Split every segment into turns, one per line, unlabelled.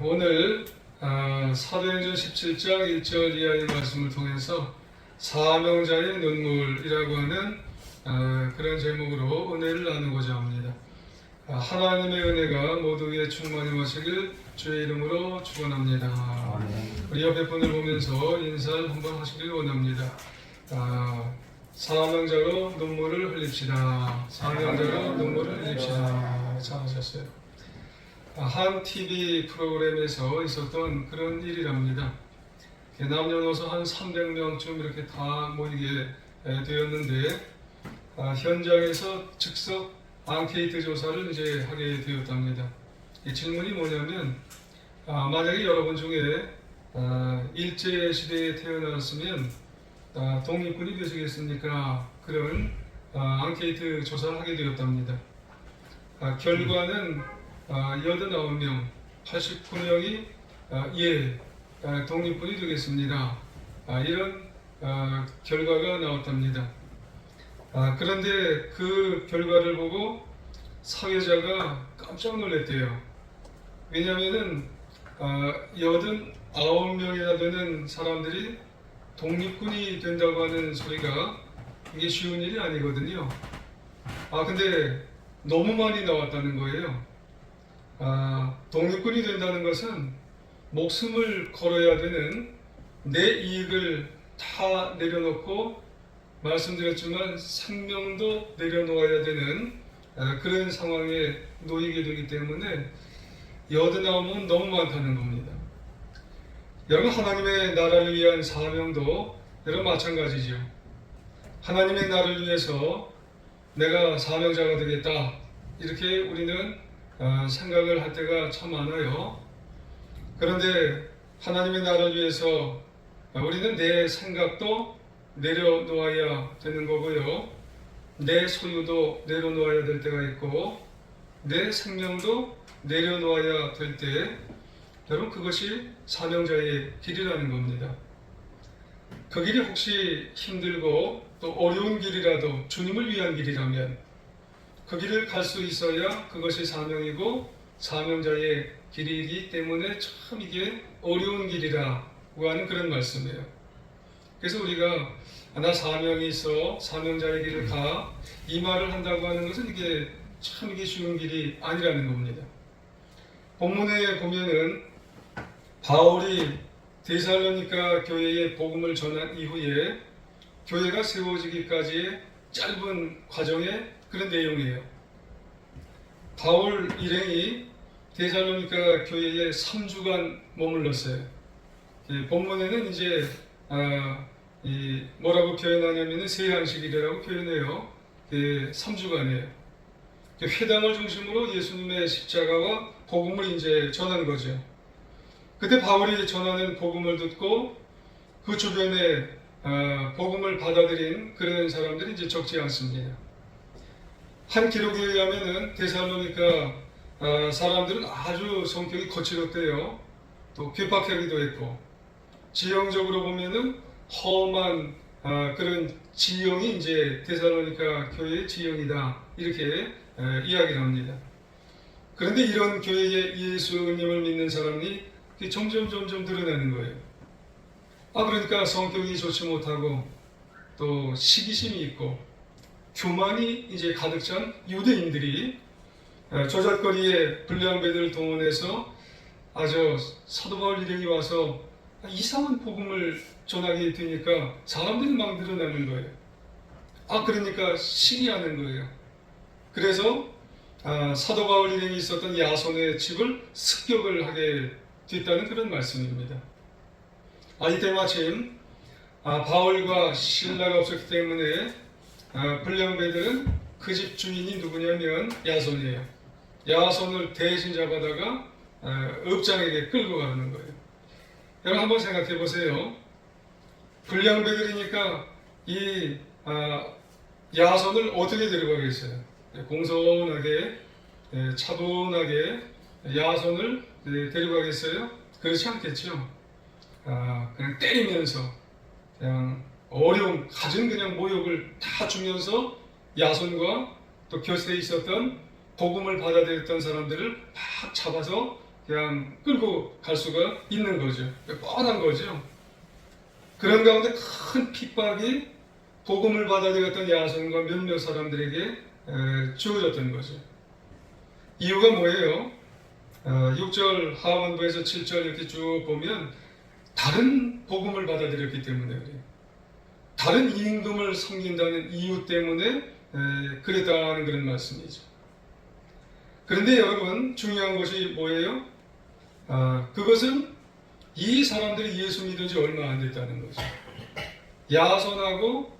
오늘 사도행전 17장 1절 이하의 말씀을 통해서 사명자의 눈물이라고 하는 그런 제목으로 은혜를 나누고자 합니다. 하나님의 은혜가 모두 위에 충만히 주의 이름으로 축원합니다. 우리 옆에 분을 보면서 인사를 한번 하시길 원합니다. 사명자로 눈물을 흘립시다. 사명자로 눈물을 흘립시다. 잘하셨어요. 한 TV 프로그램에서 있었던 그런 일이랍니다. 남녀노소 한 300명쯤 이렇게 다 모이게 되었는데 현장에서 즉석 앙케이트 조사를 이제 하게 되었답니다. 이 질문이 뭐냐면 만약에 여러분 중에 일제 시대에 태어났으면 독립군이 되시겠습니까? 그런 앙케이트 조사를 하게 되었답니다. 결과는 89명, 89명이 독립군이 되겠습니다. 이런 결과가 나왔답니다. 그런데 그 결과를 보고 사회자가 깜짝 놀랐대요. 왜냐하면 89명이나 되는 사람들이 독립군이 된다고 하는 소리가 이게 쉬운 일이 아니거든요. 근데 너무 많이 나왔다는 거예요. 독립군이 된다는 것은 목숨을 걸어야 되는 내 이익을 다 내려놓고 말씀드렸지만 생명도 내려놓아야 되는 그런 상황에 놓이게 되기 때문에 89명은 너무 많다는 겁니다. 여러분, 하나님의 나라를 위한 사명도 여러분 마찬가지죠. 하나님의 나라를 위해서 내가 사명자가 되겠다, 이렇게 우리는 생각을 할 때가 참 많아요. 그런데 하나님의 나라를 위해서 우리는 내 생각도 내려놓아야 되는 거고요. 내 소유도 내려놓아야 될 때가 있고 내 생명도 내려놓아야 될 때, 여러분, 그것이 사명자의 길이라는 겁니다. 그 길이 혹시 힘들고 또 어려운 길이라도 주님을 위한 길이라면 그 길을 갈 수 있어야 그것이 사명이고 사명자의 길이기 때문에 참 이게 어려운 길이라고 하는 그런 말씀이에요. 그래서 우리가 나 사명이 있어 사명자의 길을 가, 이 말을 한다고 하는 것은 이게 참 이게 쉬운 길이 아니라는 겁니다. 본문에 보면은 바울이 데살로니가 교회에 복음을 전한 이후에 교회가 세워지기까지의 짧은 과정의 그런 내용이에요. 바울 일행이 데살로니가 교회에 3주간 머물렀어요. 본문에는 이제 뭐라고 표현하냐면 세안식이라고 표현해요. 3주간이에요. 회당을 중심으로 예수님의 십자가와 복음을 이제 전한 거죠. 그때 바울이 전하는 복음을 듣고 그 주변에 복음을 받아들인 그런 사람들이 이제 적지 않습니다. 한 기록에 의하면은 데살로니가 사람들은 아주 성격이 거칠었대요. 또 괴팍하기도 했고, 지형적으로 보면은 험한 그런 지형이 이제 데살로니가 교회의 지형이다, 이렇게 이야기를 합니다. 그런데 이런 교회에 예수님을 믿는 사람이 점점 드러나는 거예요. 그러니까 성격이 좋지 못하고 또 시기심이 있고 교만이 이제 가득 찬 유대인들이 조잣거리에 불량배들을 동원해서 아주 사도 바울 일행이 와서 이상한 복음을 전하게 되니까 사람들이 막 늘어나는 거예요. 그러니까 시기하는 거예요. 그래서 사도 바울 일행이 있었던 야손의 집을 습격을 하게 됐다는 그런 말씀입니다. 이때 마침 바울과 신라가 없었기 때문에 불량배들은 그 집 주인이 누구냐면 야손이에요. 야손을 대신 잡아다가 업장에게 끌고 가는 거예요. 여러분 한번 생각해 보세요. 불량배들이니까 이 야손을 어떻게 데려가겠어요? 공손하게 차분하게 야손을 데려가겠어요? 그렇지 않겠죠. 그냥 때리면서 그냥 어려운 갖은 그냥 모욕을 다 주면서 야손과 또 곁에 있었던 복음을 받아들였던 사람들을 막 잡아서 그냥 끌고 갈 수가 있는 거죠. 뻔한 거죠. 그런 가운데 큰 핍박이 복음을 받아들였던 야손과 몇몇 사람들에게 주어졌던 거죠. 이유가 뭐예요? 6절 하반부에서 7절 이렇게 쭉 보면 다른 복음을 받아들였기 때문에 그래요. 다른 임금을 섬긴다는 이유 때문에 그랬다는 그런 말씀이죠. 그런데 여러분 중요한 것이 뭐예요? 그것은 이 사람들이 예수 믿은 지 얼마 안 됐다는 거죠. 야손하고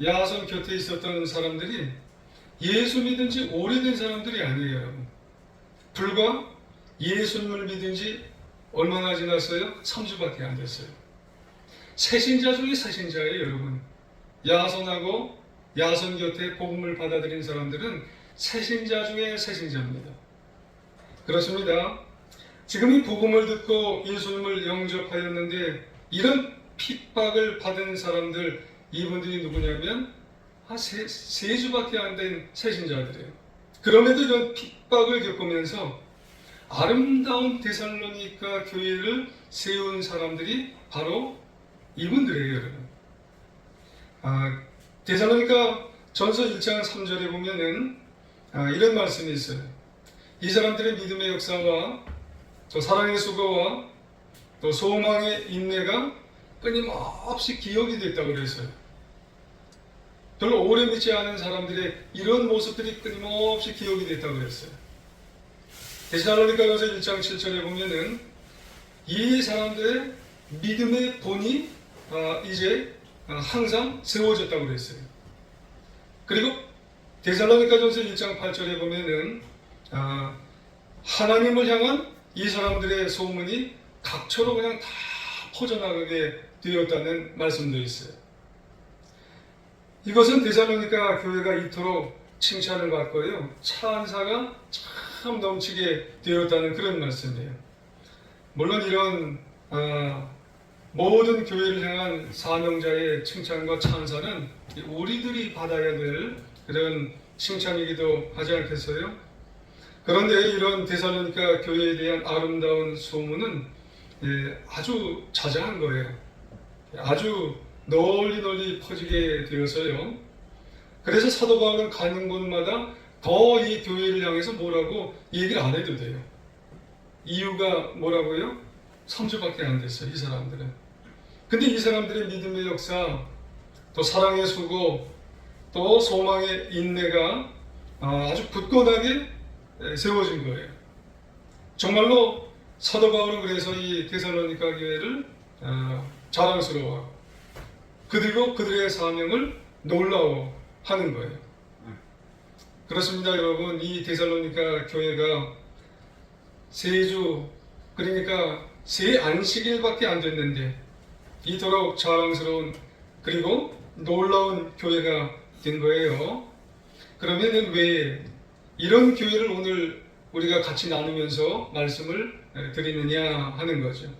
야손 곁에 있었던 사람들이 예수 믿은 지 오래된 사람들이 아니에요, 여러분. 불과 예수님을 믿은 지 얼마나 지났어요? 3주밖에 안 됐어요. 새신자 중에 새신자예요, 여러분. 야손하고 야손 곁에 복음을 받아들인 사람들은 새신자 중에 새신자입니다. 그렇습니다. 지금 이 복음을 듣고 예수님을 영접하였는데 이런 핍박을 받은 사람들, 이분들이 누구냐면 세 주밖에 안 된 새신자들이에요. 그럼에도 이런 핍박을 겪으면서 아름다운 데살로니가 교회를 세운 사람들이 바로 이분들이에요, 여러분. 데살로니가 전서 1장 3절에 보면은 이런 말씀이 있어요. 이 사람들의 믿음의 역사와 또 사랑의 수고와 또 소망의 인내가 끊임없이 기억이 됐다고 그랬어요. 별로 오래 믿지 않은 사람들의 이런 모습들이 끊임없이 기억이 됐다고 그랬어요. 데살로니가전서 1장 7절에 보면은 이 사람들의 믿음의 본이 이제 항상 세워졌다고 그랬어요. 그리고 데살로니가전서 1장 8절에 보면은 하나님을 향한 이 사람들의 소문이 각처로 그냥 다 퍼져나가게 되었다는 말씀도 있어요. 이것은 데살로니가 교회가 이토록 칭찬을 받고요, 찬사가 참 넘치게 되었다는 그런 말씀이에요. 물론 이런 모든 교회를 향한 사명자의 칭찬과 찬사는 우리들이 받아야 될 그런 칭찬이기도 하지 않겠어요? 그런데 이런 데살로니가 교회에 대한 아름다운 소문은 아주 자자한 거예요. 아주 널리 퍼지게 되어서요. 그래서 사도 바울은 가는 곳마다 더 이 교회를 향해서 뭐라고 얘기를 안 해도 돼요. 이유가 뭐라고요? 3주밖에 안 됐어요, 이 사람들은. 근데 이 사람들의 믿음의 역사, 또 사랑의 수고, 또 소망의 인내가 아주 굳건하게 세워진 거예요. 정말로 사도 바울은 그래서 이 데살로니가 교회를 자랑스러워하고 그리고 그들의 사명을 놀라워하는 거예요. 그렇습니다, 여러분. 이 데살로니가 교회가 세 주, 그러니까 세 안식일밖에 안 됐는데 이토록 자랑스러운 그리고 놀라운 교회가 된 거예요. 그러면은 왜 이런 교회를 오늘 우리가 같이 나누면서 말씀을 드리느냐 하는 거죠.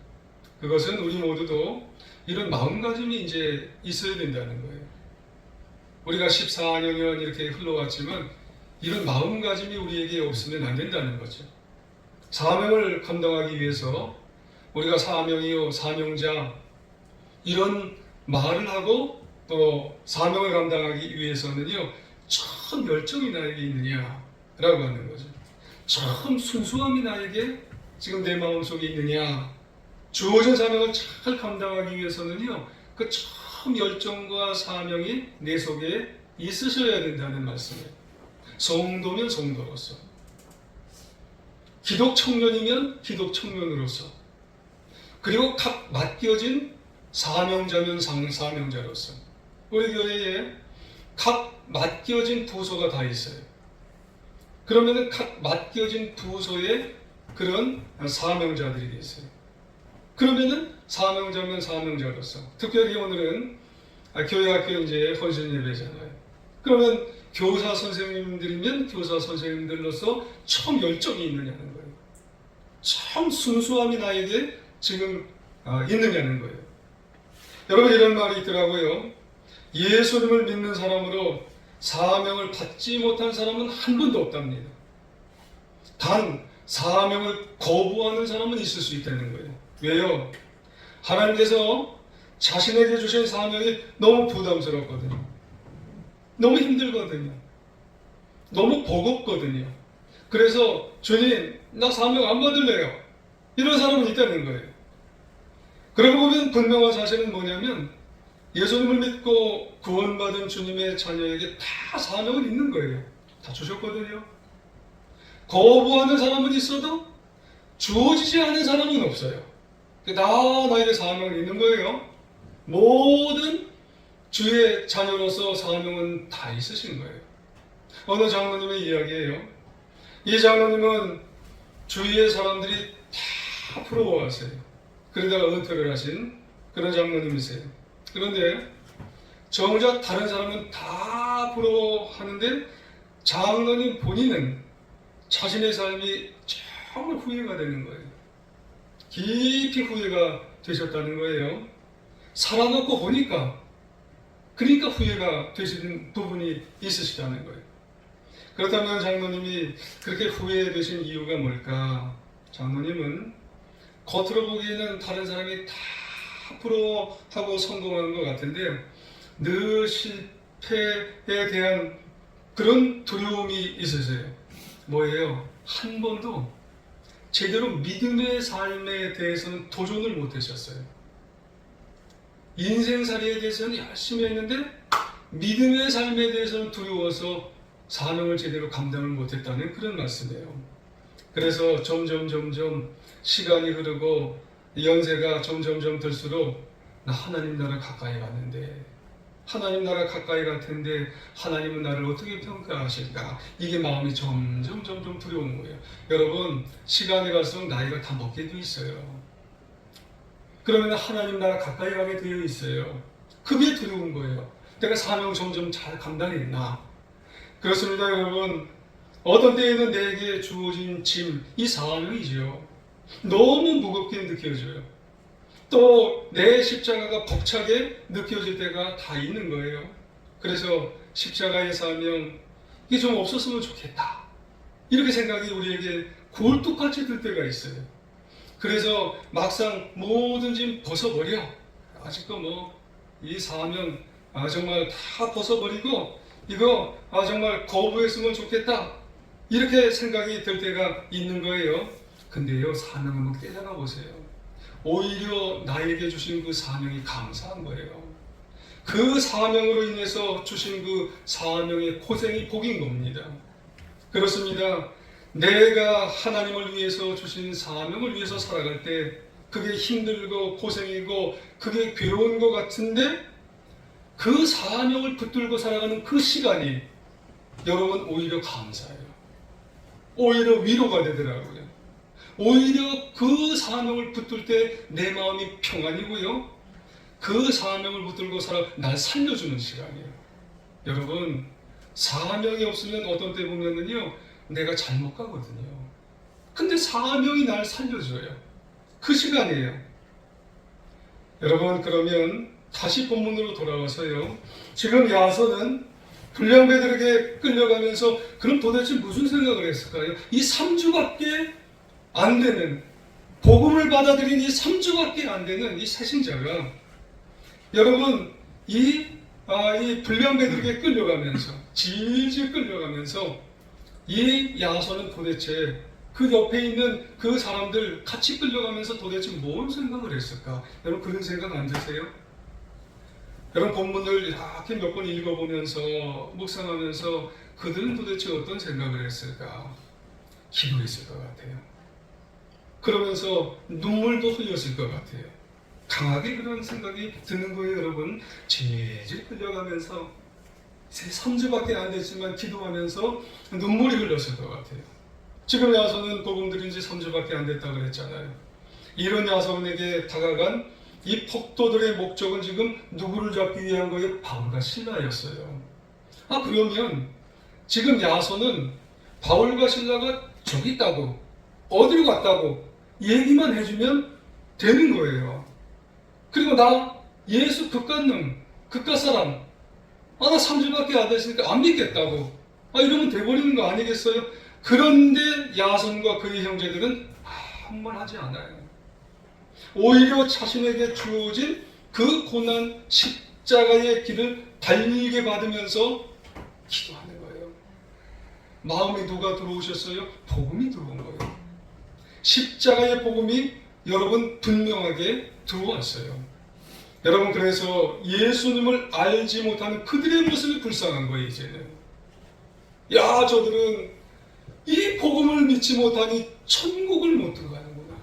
그것은 우리 모두도 이런 마음가짐이 이제 있어야 된다는 거예요. 우리가 14년 이렇게 흘러왔지만 이런 마음가짐이 우리에게 없으면 안 된다는 거죠. 사명을 감당하기 위해서 우리가 사명이요, 사명자 이런 말을 하고 또 사명을 감당하기 위해서는요, 참 열정이 나에게 있느냐라고 하는 거죠. 참 순수함이 나에게 지금 내 마음속에 있느냐. 주어진 사명을 잘 감당하기 위해서는요, 그 참 열정과 사명이 내 속에 있으셔야 된다는 말씀이에요. 성도면 성도로서, 기독 청년이면 기독 청년으로서, 그리고 각 맡겨진 사명자면 사명자로서, 우리 교회에 각 맡겨진 부서가 다 있어요. 그러면은 각 맡겨진 부서에 그런 사명자들이 있어요. 그러면은 사명자면 사명자로서, 특별히 오늘은 교회 학교 이제 헌신 예배잖아요. 그러면 교사 선생님들이면 교사 선생님들로서 참 열정이 있느냐는 거예요. 참 순수함이 나에게 지금 있느냐는 거예요. 여러분, 이런 말이 있더라고요. 예수님을 믿는 사람으로 사명을 받지 못한 사람은 한 분도 없답니다. 단 사명을 거부하는 사람은 있을 수 있다는 거예요. 왜요? 하나님께서 자신에게 주신 사명이 너무 부담스럽거든요. 너무 힘들거든요. 너무 버겁거든요. 그래서 주님, 나 사명 안 받을래요. 이런 사람은 있다는 거예요. 그러고 보면 분명한 사실은 뭐냐면 예수님을 믿고 구원받은 주님의 자녀에게 다 사명은 있는 거예요. 다 주셨거든요. 거부하는 사람은 있어도 주어지지 않은 사람은 없어요. 나에게 사명이 있는 거예요. 모든 주의 자녀로서 사명은 다 있으신 거예요. 어느 장로님의 이야기예요. 이 장로님은 주위의 사람들이 다 부러워하세요. 그러다가 은퇴를 하신 그런 장로님이세요. 그런데 정작 다른 사람은 다 부러워하는데 장로님 본인은 자신의 삶이 정말 후회가 되는 거예요. 깊이 후회가 되셨다는 거예요. 살아놓고 보니까 그러니까 후회가 되시는 부분이 있으시다는 거예요. 그렇다면 장로님이 그렇게 후회되신 이유가 뭘까? 장로님은 겉으로 보기에는 다른 사람이 다 부러워하고 성공하는 것 같은데 늘 실패에 대한 그런 두려움이 있으세요. 뭐예요? 한 번도 제대로 믿음의 삶에 대해서는 도전을 못 하셨어요. 인생살이에 대해서는 열심히 했는데 믿음의 삶에 대해서는 두려워서 사명을 제대로 감당을 못했다는 그런 말씀이에요. 그래서 점점 시간이 흐르고 연세가 점점 들수록 나 하나님 나라 가까이 갔는데 하나님 나라 가까이 갈 텐데 하나님은 나를 어떻게 평가하실까? 이게 마음이 점점 두려운 거예요. 여러분, 시간이 갈수록 나이가 다 먹게 돼 있어요. 그러면 하나님 나라 가까이 가게 되어 있어요. 그게 두려운 거예요. 내가 사명 점점 잘 감당했나? 그렇습니다, 여러분. 어떤 때에는 내게 주어진 짐, 이 사명이죠. 너무 무겁게 느껴져요. 또 내 십자가가 벅차게 느껴질 때가 다 있는 거예요. 그래서 십자가의 사명, 이게 좀 없었으면 좋겠다. 이렇게 생각이 우리에게 굴뚝같이 들 때가 있어요. 그래서 막상 모든 짐 벗어버려. 아직도 이 사명 정말 다 벗어버리고 이거 정말 거부했으면 좋겠다. 이렇게 생각이 들 때가 있는 거예요. 근데요, 사명 한번 깨달아 보세요. 오히려 나에게 주신 그 사명이 감사한 거예요. 그 사명으로 인해서 주신 그 사명의 고생이 복인 겁니다. 그렇습니다. 내가 하나님을 위해서 주신 사명을 위해서 살아갈 때 그게 힘들고 고생이고 그게 괴로운 것 같은데 그 사명을 붙들고 살아가는 그 시간이 여러분 오히려 감사해요. 오히려 위로가 되더라고요. 오히려 그 사명을 붙들 때 내 마음이 평안이고요. 그 사명을 붙들고 살아 날 살려주는 시간이에요. 여러분, 사명이 없으면 어떤 때 보면은요, 내가 잘못 가거든요. 근데 사명이 날 살려줘요. 그 시간이에요. 여러분, 그러면 다시 본문으로 돌아와서요. 지금 야손은 불량배들에게 끌려가면서 그럼 도대체 무슨 생각을 했을까요? 이 3주밖에 안 되는, 복음을 받아들인 이 3주밖에 안 되는 이 새신자가 여러분 이 불량배들에게 끌려가면서 질질 끌려가면서 이 야손은 도대체 그 옆에 있는 그 사람들 같이 끌려가면서 도대체 뭔 생각을 했을까? 여러분 그런 생각 안 드세요? 여러분 본문을 이렇게 몇 번 읽어보면서 묵상하면서 그들은 도대체 어떤 생각을 했을까? 기도했을 것 같아요. 그러면서 눈물도 흘렸을 것 같아요. 강하게 그런 생각이 드는 거예요, 여러분. 질질 끌려가면서 3주밖에 안 됐지만 기도하면서 눈물이 흘렀을 것 같아요. 지금 야손은 복음 들인 지 3주밖에 안 됐다고 그랬잖아요. 이런 야손에게 다가간 이 폭도들의 목적은 지금 누구를 잡기 위한 거예요? 바울과 실라였어요. 그러면 지금 야손은 바울과 실라가 저기 있다고, 어디로 갔다고 얘기만 해주면 되는 거예요. 그리고 나 예수 그깟 놈, 그깟 사람, 나 3주밖에 안 됐으니까 안 믿겠다고 이러면 돼버리는 거 아니겠어요? 그런데 야손과 그의 형제들은 아무 말 하지 않아요. 오히려 자신에게 주어진 그 고난 십자가의 길을 달리게 받으면서 기도하는 거예요. 마음에 누가 들어오셨어요? 복음이 들어온 거예요. 십자가의 복음이 여러분 분명하게 들어왔어요. 여러분, 그래서 예수님을 알지 못하는 그들의 모습이 불쌍한 거예요. 이제는 야, 저들은 이 복음을 믿지 못하니 천국을 못 들어가는구나.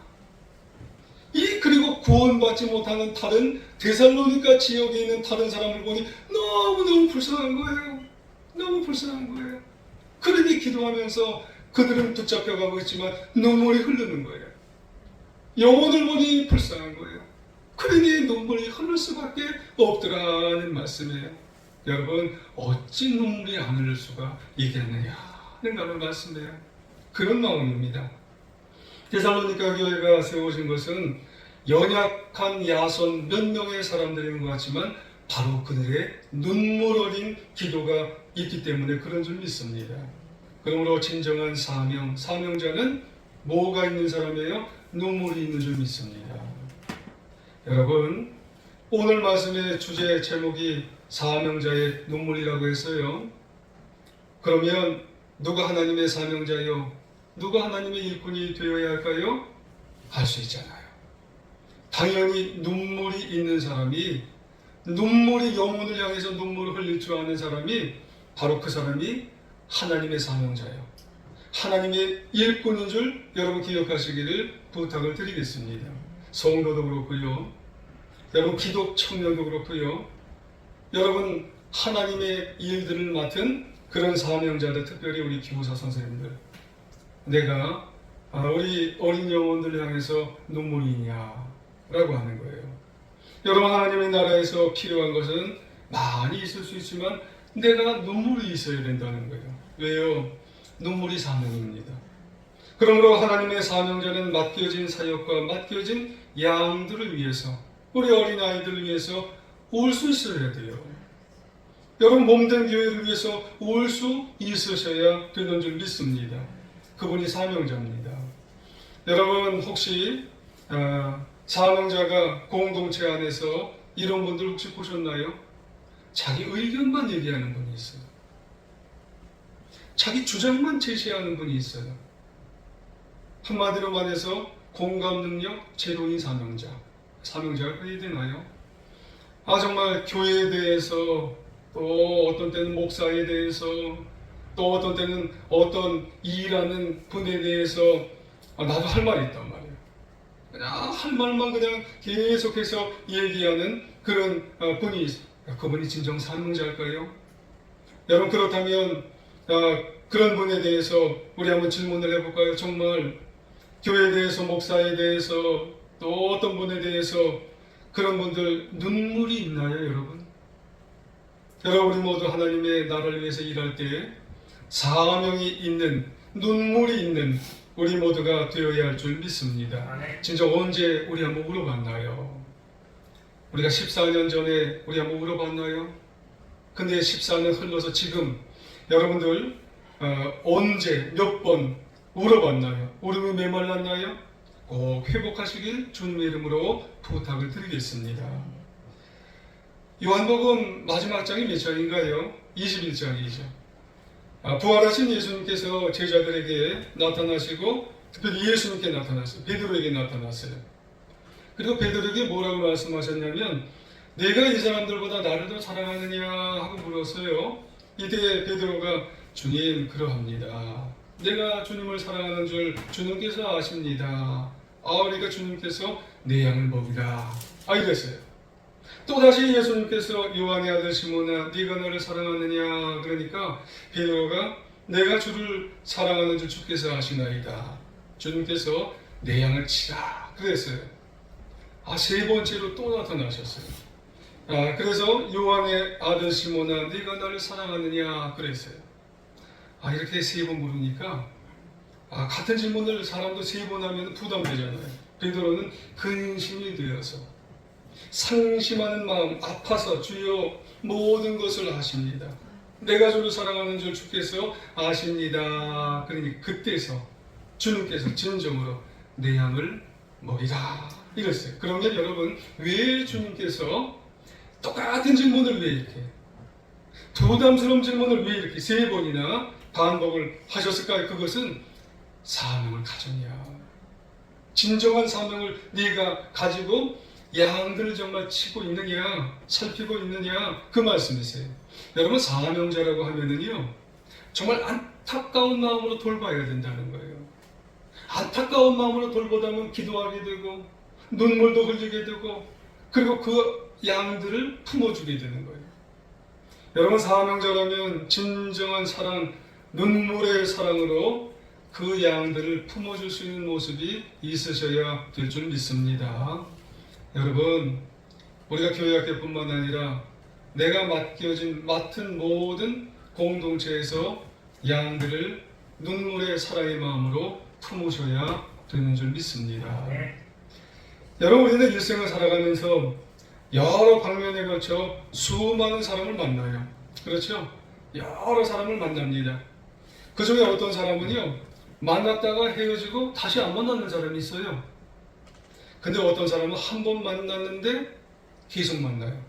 그리고 구원받지 못하는 다른 데살로니가 지역에 있는 다른 사람을 보니 너무너무 불쌍한 거예요. 너무 불쌍한 거예요. 그러니 기도하면서 그들은 붙잡혀가고 있지만 눈물이 흐르는 거예요. 영혼을 보니 불쌍한 거예요. 그러니 눈물이 흐를 수밖에 없더라는 말씀이에요. 여러분, 어찌 눈물이 안 흐를 수가 있겠느냐는 말씀이에요. 그런 마음입니다. 데살로니가 교회가 세워진 것은 연약한 야손 몇 명의 사람들인 것 같지만 바로 그들의 눈물 어린 기도가 있기 때문에 그런 줄 믿습니다. 그러므로 진정한 사명자는 뭐가 있는 사람이에요? 눈물이 있는 줄 믿습니다. 여러분, 오늘 말씀의 주제 제목이 사명자의 눈물이라고 했어요. 그러면 누가 하나님의 사명자요? 누가 하나님의 일꾼이 되어야 할까요? 할 수 있잖아요. 당연히 눈물이 있는 사람이, 눈물이 영혼을 향해서 눈물을 흘릴 줄 아는 사람이 바로 그 사람이 하나님의 사명자예요. 하나님의 일꾼인 줄 여러분 기억하시기를 부탁을 드리겠습니다. 성도도 그렇고요, 여러분 기독 청년도 그렇고요, 여러분 하나님의 일들을 맡은 그런 사명자들, 특별히 우리 기부사 선생님들, 내가 우리 어린 영혼들 향해서 눈물이 있냐 라고 하는 거예요. 여러분, 하나님의 나라에서 필요한 것은 많이 있을 수 있지만 내가 눈물이 있어야 된다는 거예요. 왜요? 눈물이 사명입니다. 그러므로 하나님의 사명자는 맡겨진 사역과 맡겨진 양들을 위해서, 우리 어린아이들을 위해서 울 수 있어야 돼요. 여러분, 몸된 교회를 위해서 울 수 있으셔야 되는 줄 믿습니다. 그분이 사명자입니다. 여러분, 혹시 사명자가 공동체 안에서 이런 분들 혹시 보셨나요? 자기 의견만 얘기하는 분이 있어요. 자기 주장만 제시하는 분이 있어요. 한마디로 말해서 공감 능력 제로인 사명자. 사명자가 그래야 되나요? 정말 교회에 대해서, 또 어떤 때는 목사에 대해서, 또 어떤 때는 어떤 일하는 분에 대해서 나도 할 말이 있단 말이에요. 그냥 할 말만 그냥 계속해서 얘기하는 그런 분이 있어요. 그분이 진정 사명자일까요? 여러분, 그렇다면 그런 분에 대해서 우리 한번 질문을 해볼까요? 정말 교회에 대해서, 목사에 대해서, 또 어떤 분에 대해서 그런 분들 눈물이 있나요, 여러분? 여러분, 우리 모두 하나님의 나라를 위해서 일할 때 사명이 있는, 눈물이 있는 우리 모두가 되어야 할 줄 믿습니다. 진짜 언제 우리 한번 울어봤나요? 우리가 14년 전에 우리 한번 울어봤나요? 근데 14년 흘러서 지금 여러분들 언제 몇 번 울어봤나요? 울음이 메말랐나요? 꼭 회복하시길 주님의 이름으로 부탁을 드리겠습니다. 요한복음 마지막 장이 몇 장인가요? 21장이죠. 부활하신 예수님께서 제자들에게 나타나시고, 특별히 예수님께 나타났어요. 베드로에게 나타났어요. 그리고 베드로에게 뭐라고 말씀하셨냐면, 내가 이 사람들보다 나를 더 사랑하느냐 하고 물었어요. 이때 베드로가, 주님, 그러합니다. 내가 주님을 사랑하는 줄 주님께서 아십니다. 그러니까 주님께서 내 양을 먹이라, 이랬어요. 또다시 예수님께서 요한의 아들 시몬아, 네가 나를 사랑하느냐 그러니까 베드로가 내가 주를 사랑하는 줄 주께서 아시나이다. 주님께서 내 양을 치라 그랬어요. 세 번째로 또 나타나셨어요. 그래서 요한의 아들 시몬아, 네가 나를 사랑하느냐 그랬어요. 이렇게 세 번 물으니까 같은 질문을 사람도 세 번 하면 부담되잖아요. 베드로는 근심이 되어서 상심하는 마음, 아파서 주여 모든 것을 아십니다. 내가 주를 사랑하는 줄 주께서 아십니다. 그러니 그때서 주님께서 진정으로 내 양을 먹이라 이랬어요. 그러면 여러분, 왜 주님께서 똑같은 질문을 왜 이렇게 부담스러운 질문을 왜 이렇게 3번이나 반복을 하셨을까요? 그것은 사명을 가졌냐, 진정한 사명을 네가 가지고 양들을 정말 치고 있느냐, 살피고 있느냐, 그 말씀이세요. 여러분, 사명자라고 하면은요, 정말 안타까운 마음으로 돌봐야 된다는 거예요. 안타까운 마음으로 돌보다면 기도하게 되고 눈물도 흘리게 되고, 그리고 그 양들을 품어주게 되는 거예요. 여러분, 사명자라면 진정한 사랑, 눈물의 사랑으로 그 양들을 품어줄 수 있는 모습이 있으셔야 될 줄 믿습니다. 여러분, 우리가 교회학교뿐만 아니라 내가 맡은 모든 공동체에서 양들을 눈물의 사랑의 마음으로 품으셔야 되는 줄 믿습니다. 여러분, 우리는 일생을 살아가면서 여러 방면에 걸쳐 수많은 사람을 만나요. 그렇죠? 여러 사람을 만납니다. 그 중에 어떤 사람은요, 만났다가 헤어지고 다시 안 만나는 사람이 있어요. 근데 어떤 사람은 한 번 만났는데 계속 만나요.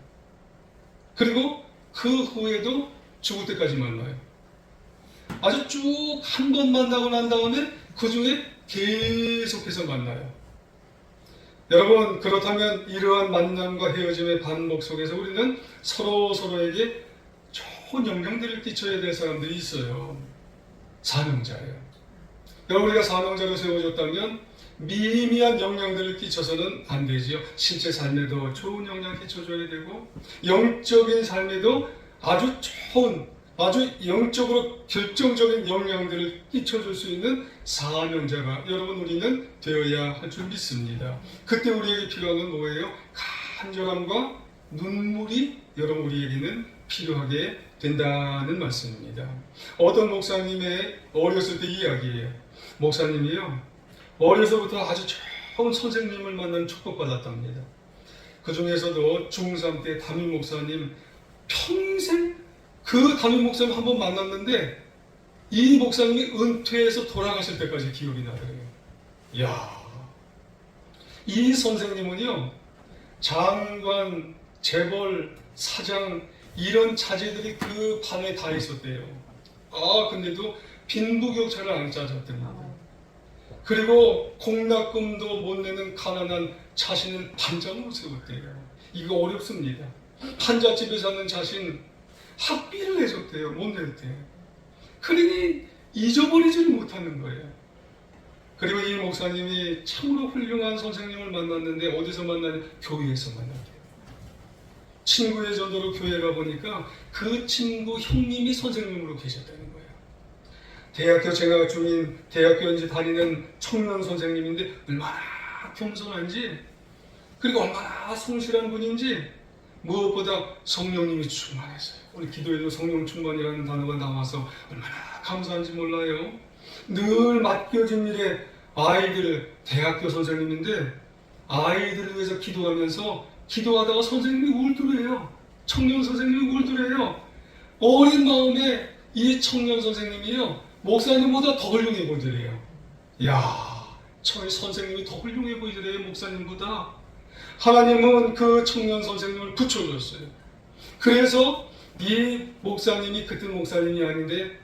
그리고 그 후에도 죽을 때까지 만나요. 아주 쭉 한 번 만나고 난 다음에 그 중에 계속해서 만나요. 여러분, 그렇다면 이러한 만남과 헤어짐의 반복 속에서 우리는 서로에게 좋은 영향들을 끼쳐야 될 사람들이 있어요. 사명자예요. 여러분, 우리가 사명자로 세워졌다면 미미한 영향들을 끼쳐서는 안 되지요. 실제 삶에도 좋은 영향을 끼쳐줘야 되고, 영적인 삶에도 아주 좋은, 아주 영적으로 결정적인 영향들을 끼쳐줄 수 있는 사명자가 여러분, 우리는 되어야 할 줄 믿습니다. 그때 우리에게 필요한 건 뭐예요? 간절함과 눈물이 여러분, 우리에게는 필요하게 된다는 말씀입니다. 어떤 목사님의 어렸을 때 이야기예요. 목사님이요, 어려서부터 아주 좋은 선생님을 만난 축복받았답니다. 그 중에서도 중3 때 담임 목사님, 평생 그 담임 목사님 한 번 만났는데 이 목사님이 은퇴해서 돌아가실 때까지 기억이 나더래요. 이야, 이 선생님은요, 장관, 재벌, 사장 이런 자제들이 그 반에 다 있었대요. 근데도 빈부격차를 안 짜졌답니다. 그리고 공납금도 못 내는 가난한 자신을 반장으로 세웠대요. 이거 어렵습니다. 한잣집에 사는 자신 학비를 내줬대요. 못 냈대요. 그러니 잊어버리지를 못하는 거예요. 그리고 이 목사님이 참으로 훌륭한 선생님을 만났는데 어디서 만나냐? 교회에서 만났대요. 친구의 전도로 교회 가보니까 그 친구 형님이 선생님으로 계셨다는 거예요. 대학교 재학 중인 대학교 이제 다니는 청년 선생님인데 얼마나 겸손한지, 그리고 얼마나 성실한 분인지, 무엇보다 성령님이 충만했어요. 우리 기도에도 성령 충만이라는 단어가 나와서 얼마나 감사한지 몰라요. 늘 맡겨진 일에 아이들, 대학교 선생님인데 아이들을 위해서 기도하다가 선생님이 울더래요. 청년 선생님이 울더래요. 어린 마음에 이 청년 선생님이요, 목사님보다 더 훌륭해 보이더래요. 이야, 저희 선생님이 더 훌륭해 보이더래요, 목사님보다. 하나님은 그 청년 선생님을 붙여줬어요. 그래서 이 목사님이 그때 목사님이 아닌데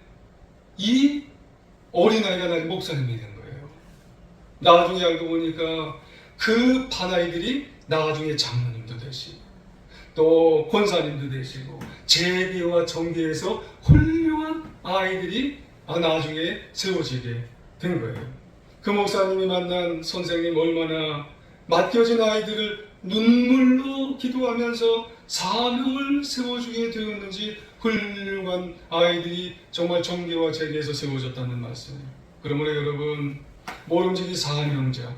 이 어린아이가 나중에 목사님이 된 거예요. 나중에 알고 보니까 그 반아이들이 나중에 장로님도 되시고 또 권사님도 되시고 제비와 정계에서 훌륭한 아이들이 나중에 세워지게 된 거예요. 그 목사님이 만난 선생님, 얼마나 맡겨진 아이들을 눈물로 기도하면서 사명을 세워주게 되었는지, 훌륭한 아이들이 정말 정계와 재계에서 세워졌다는 말씀이에요. 그러므로 여러분, 모름지기 사명자,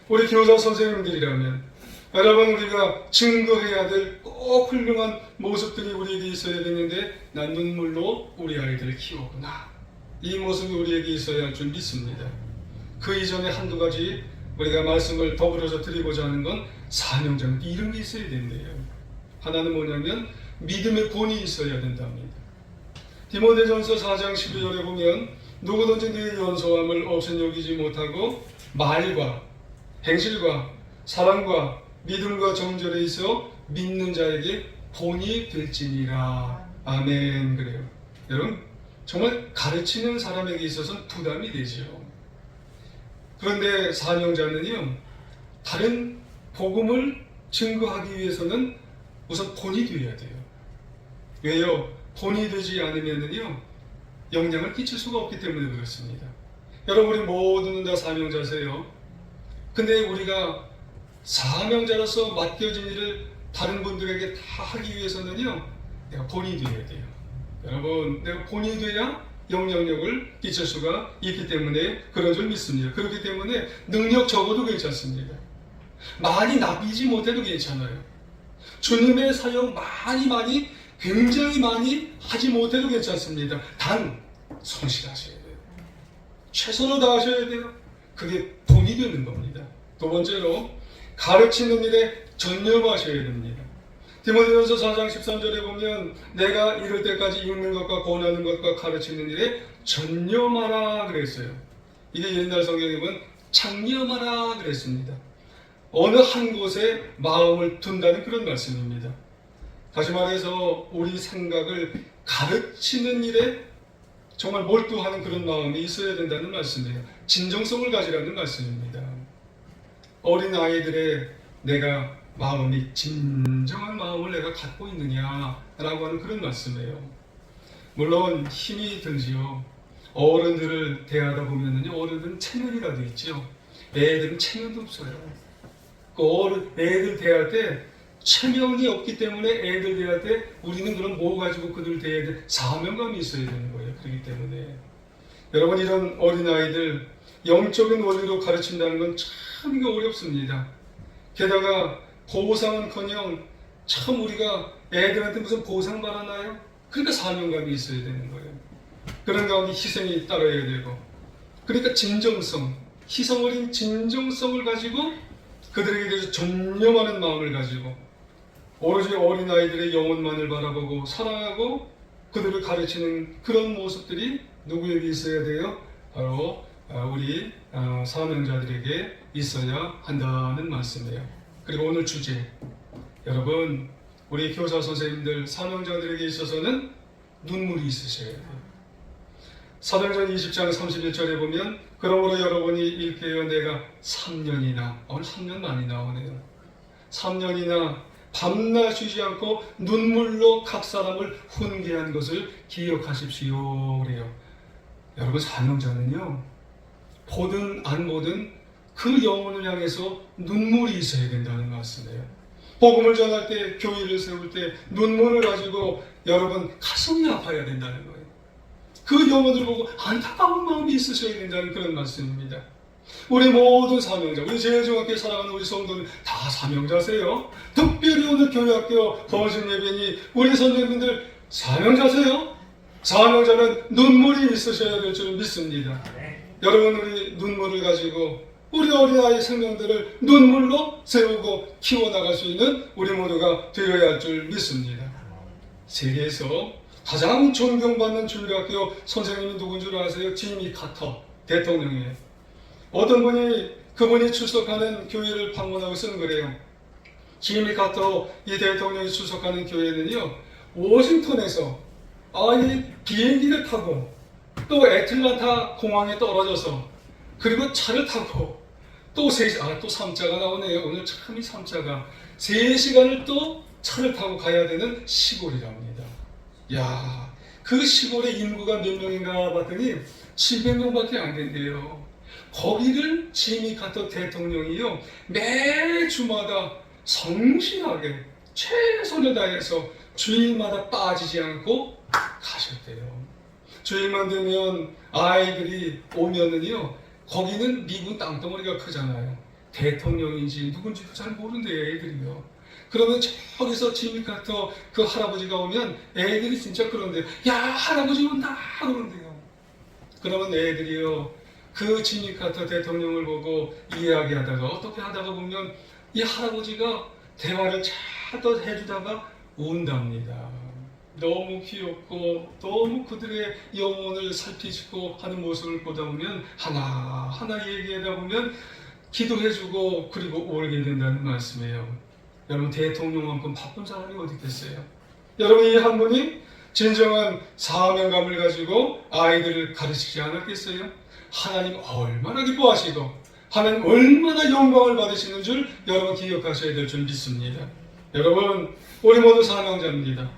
우리 교사 선생님들이라면 여러분, 우리가 증거해야 될 꼭 훌륭한 모습들이 우리에게 있어야 되는데, 난 눈물로 우리 아이들을 키웠구나, 이 모습이 우리에게 있어야 할 줄 믿습니다. 그 이전에 한두 가지 우리가 말씀을 더불어서 드리고자 하는 건 사명자는 이런 게 있어야 된대요. 하나는 뭐냐면 믿음의 본이 있어야 된답니다. 디모데전서 4장 12절에 보면 누구든지 네 연소함을 없인 여기지 못하고 말과 행실과 사랑과 믿음과 정절에 있어 믿는 자에게 본이 될지니라. 아멘. 그래요. 여러분, 정말 가르치는 사람에게 있어서는 부담이 되지요. 그런데 사명자는요, 다른 복음을 증거하기 위해서는 우선 본이 되어야 돼요. 왜요? 본이 되지 않으면요, 영향을 끼칠 수가 없기 때문에 그렇습니다. 여러분, 우리 모두는 다 사명자세요. 근데 우리가 사명자로서 맡겨진 일을 다른 분들에게 다 하기 위해서는요, 내가 본이 되어야 돼요. 여러분, 내가 본이 돼야 영향력을 끼칠 수가 있기 때문에 그런 줄 믿습니다. 그렇기 때문에 능력 적어도 괜찮습니다. 많이 나비지 못해도 괜찮아요. 주님의 사역 굉장히 많이 하지 못해도 괜찮습니다. 단 성실하셔야 돼요. 최선을 다하셔야 돼요. 그게 본이 되는 겁니다. 두 번째로 가르치는 일에 전념하셔야 됩니다. 디모데전서 4장 13절에 보면 내가 이럴 때까지 읽는 것과 권하는 것과 가르치는 일에 전념하라 그랬어요. 이게 옛날 성경에 보면 창념하라 그랬습니다. 어느 한 곳에 마음을 둔다는 그런 말씀입니다. 다시 말해서 우리 생각을 가르치는 일에 정말 몰두하는 그런 마음이 있어야 된다는 말씀이에요. 진정성을 가지라는 말씀입니다. 어린 아이들의 내가 마음이 진정한 마음을 내가 갖고 있느냐라고 하는 그런 말씀이에요. 물론 힘이 들지요. 어른들을 대하다 보면은요, 어른들은 체면이라도 있죠. 애들은 체면도 없어요. 애들 대할 때 체면이 없기 때문에 애들 대할 때 우리는 그럼 뭐 가지고 그들 대해야 돼? 사명감이 있어야 되는 거예요. 그렇기 때문에 여러분, 이런 어린아이들 영적인 원리로 가르친다는 건 참 어렵습니다. 게다가 보상은커녕 참 우리가 애들한테 무슨 보상 바라나요? 그러니까 사명감이 있어야 되는 거예요. 그런 가운데 희생이 따라야 되고, 그러니까 진정성, 희성 어린 진정성을 가지고 그들에게 대해서 전념하는 마음을 가지고 오로지 어린아이들의 영혼만을 바라보고 사랑하고 그들을 가르치는 그런 모습들이 누구에게 있어야 돼요? 바로 우리 사명자들에게 있어야 한다는 말씀이에요. 그리고 오늘 주제, 여러분, 우리 교사 선생님들 사명자들에게 있어서는 눈물이 있으셔야 돼요. 사도행전 20장 31절에 보면 그러므로 여러분이 일깨어 내가 3년이나, 오늘 3년 많이 나오네요. 3년이나 밤낮 쉬지 않고 눈물로 각 사람을 훈계한 것을 기억하십시오. 그래요. 여러분, 사명자는요, 보든 안 보든 그 영혼을 향해서 눈물이 있어야 된다는 말씀이에요. 복음을 전할 때, 교회를 세울 때 눈물을 가지고 여러분 가슴이 아파야 된다는 거예요. 그 영혼을 보고 안타까운 마음이 있으셔야 된다는 그런 말씀입니다. 우리 모든 사명자, 우리 제일중학교에 살아가는 우리 성도는 다 사명자세요. 특별히 오늘 교회학교 범신 예배니 우리 선생님들 사명자세요. 사명자는 눈물이 있으셔야 될 줄 믿습니다. 여러분, 우리 눈물을 가지고 우리 어린아이 생명들을 눈물로 세우고 키워나갈 수 있는 우리 모두가 되어야 할 줄 믿습니다. 세계에서 가장 존경받는 주일학교 선생님이 누군 줄 아세요? 지미 카터 대통령이에요. 어떤 분이 그분이 출석하는 교회를 방문하고 쓰는 거래요. 지미 카터 이 대통령이 출석하는 교회는요, 워싱턴에서 비행기를 타고 또 애틀란타 공항에 떨어져서 그리고 차를 타고 또 3자가 나오네요. 오늘 참 이 3자가 3시간을 또 차를 타고 가야 되는 시골이랍니다. 야, 그 시골의 인구가 몇 명인가 봤더니 700명밖에 안 된대요. 거기를 지미 카터 대통령이요, 매 주마다 성실하게 최선을 다해서 주일마다 빠지지 않고 가셨대요. 주일만 되면 아이들이 오면은요, 거기는 미군 땅덩어리가 크잖아요. 대통령인지 누군지도 잘 모른대요, 애들이요. 그러면 저기서 지미 카터 그 할아버지가 오면 애들이 진짜 그런데요. 야, 할아버지 온다! 그런데요. 그러면 애들이요, 그 지미 카터 대통령을 보고 이야기하다가 어떻게 하다가 보면 이 할아버지가 대화를 잘 또 해주다가 운답니다. 너무 귀엽고 너무 그들의 영혼을 살피시고 하는 모습을 보다 보면 하나하나 얘기하다 보면 기도해주고 그리고 울게 된다는 말씀이에요. 여러분, 대통령만큼 바쁜 사람이 어디 있겠어요? 여러분, 이 한 분이 진정한 사명감을 가지고 아이들을 가르치지 않았겠어요? 하나님 얼마나 기뻐하시고 하나님 얼마나 영광을 받으시는 줄 여러분 기억하셔야 될 줄 믿습니다. 여러분, 우리 모두 사명자입니다.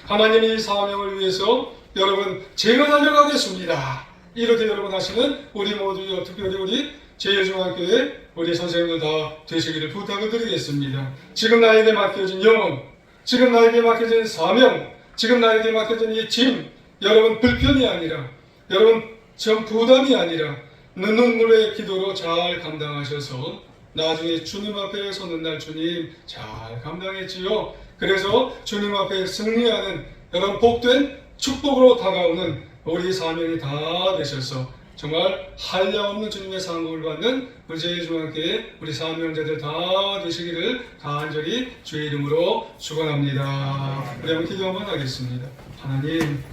하나님이 이 사명을 위해서 여러분 제가 달려가겠습니다, 이렇게 여러분 하시는 우리 모두, 특별히 우리 제1중학교의 우리 선생님들 다 되시기를 부탁을 드리겠습니다. 지금 나에게 맡겨진 영혼, 지금 나에게 맡겨진 사명, 지금 나에게 맡겨진 이 짐, 여러분 불편이 아니라, 여러분 전 부담이 아니라 눈물의 기도로 잘 감당하셔서 나중에 주님 앞에 서는 날 주님 잘 감당했지요. 그래서 주님 앞에 승리하는 여러분 복된 축복으로 다가오는 우리 사명이 다 되셔서 정말 한량없는 주님의 상급을 받는 우리 제1중학교의 우리 사명자들 다 되시기를 간절히 주의 이름으로 축원합니다. 우리 한번 기도 한번 하겠습니다. 하나님,